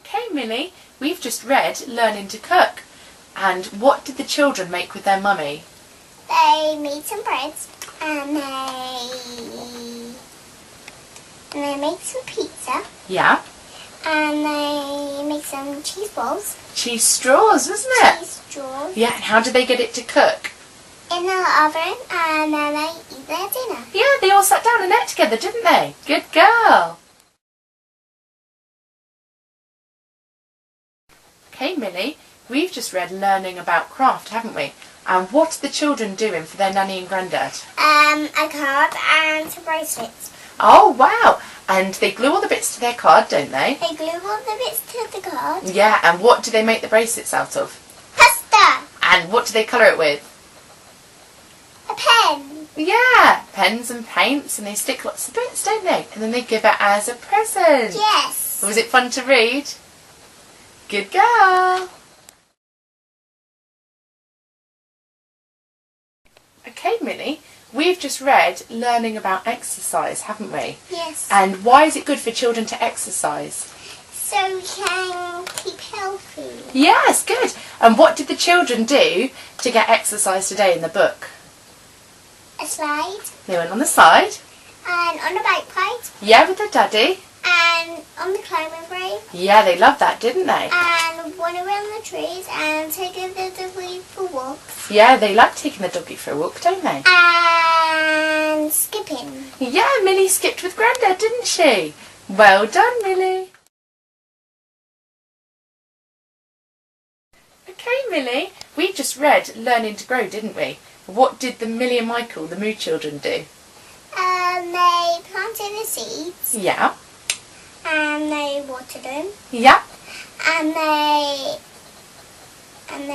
Okay, Millie, we've just read Learning to Cook. And what did the children make with their mummy? They made some breads and they made some pizza. Yeah. And they made some cheese balls. Cheese straws, wasn't it? Cheese straws. Yeah, and how did they get it to cook? In the oven, and then they eat their dinner. Yeah, they all sat down and ate together, didn't they? Good girl. Okay, Millie, we've just read Learning About Craft, haven't we? And what are the children doing for their nanny and granddad? A card and some bracelets. Oh, wow. And they glue all the bits to their card, don't they? They glue all the bits to the card. Yeah, and what do they make the bracelets out of? Pasta. And what do they colour it with? A pen. Yeah, pens and paints, and they stick lots of bits, don't they? And then they give it as a present. Yes. Was it fun to read? Good girl. Okay, Millie, we've just read Learning About Exercise, haven't we? Yes. And why is it good for children to exercise? So we can keep healthy. Yes, good. And what did the children do to get exercise today in the book? A slide. They went on the slide. And on the bike ride. Yeah, with their daddy. And on the climbing frame. Yeah, they loved that, didn't they? And run around the trees and taking the doggy for walks. Yeah, they like taking the doggy for a walk, don't they? And skipping. Yeah, Millie skipped with Grandad, didn't she? Well done, Millie. Okay, Millie, we just read Learning to Grow, didn't we? What did the Millie and Michael, the Moo children, do? They planted the seeds. Yeah. And they watered them. Yeah. And they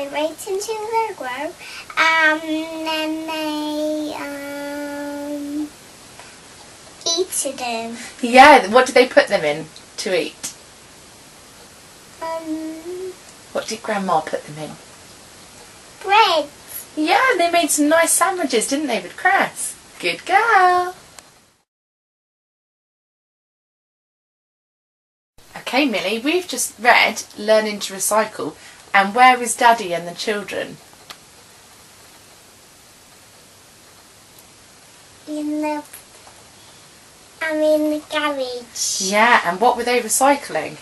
wait until they grow. And then they eat them. Yeah, what did they put them in to eat? What did Grandma put them in? Bread. Yeah, they made some nice sandwiches, didn't they, with cress? Good girl. Okay, Millie, we've just read Learning to Recycle. And where is Daddy and the children? In the garage. Yeah, and what were they recycling?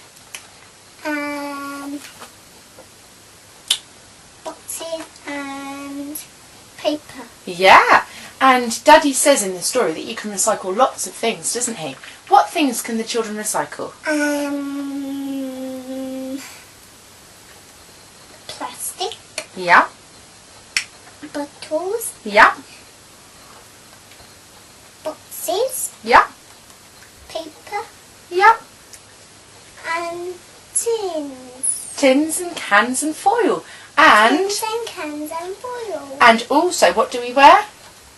Boxes and paper. Yeah, and Daddy says in the story that you can recycle lots of things, doesn't he? What things can the children recycle? Plastic. Yeah. Bottles. Yeah. Boxes. Yeah. Paper. Yeah. And tins. Tins and cans and foil. And Tins and cans and foil. And also, what do we wear?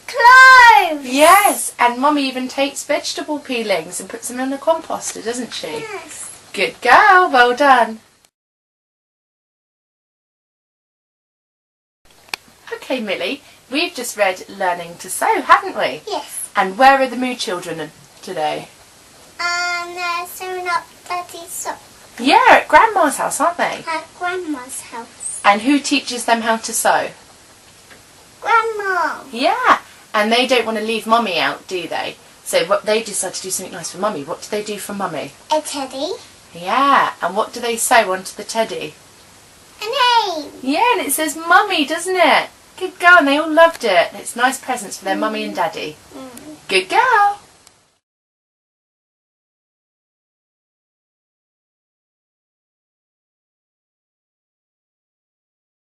Clothes. Yes, and Mummy even takes vegetable peelings and puts them in a composter, doesn't she? Yes. Good girl, well done. Okay, Millie, we've just read Learning to Sew, haven't we? Yes. And where are the Moo children today? They're sewing up Daddy's sock. Yeah, at Grandma's house, aren't they? At Grandma's house. And who teaches them how to sew? Grandma. Yeah, and they don't want to leave Mummy out, do they? So what they decide to do something nice for Mummy. What do they do for Mummy? A teddy. Yeah, and what do they sew onto the teddy? A name. Yeah, and it says Mummy, doesn't it? Good girl, and they all loved it. It's nice presents for their Mummy and Daddy. Good girl.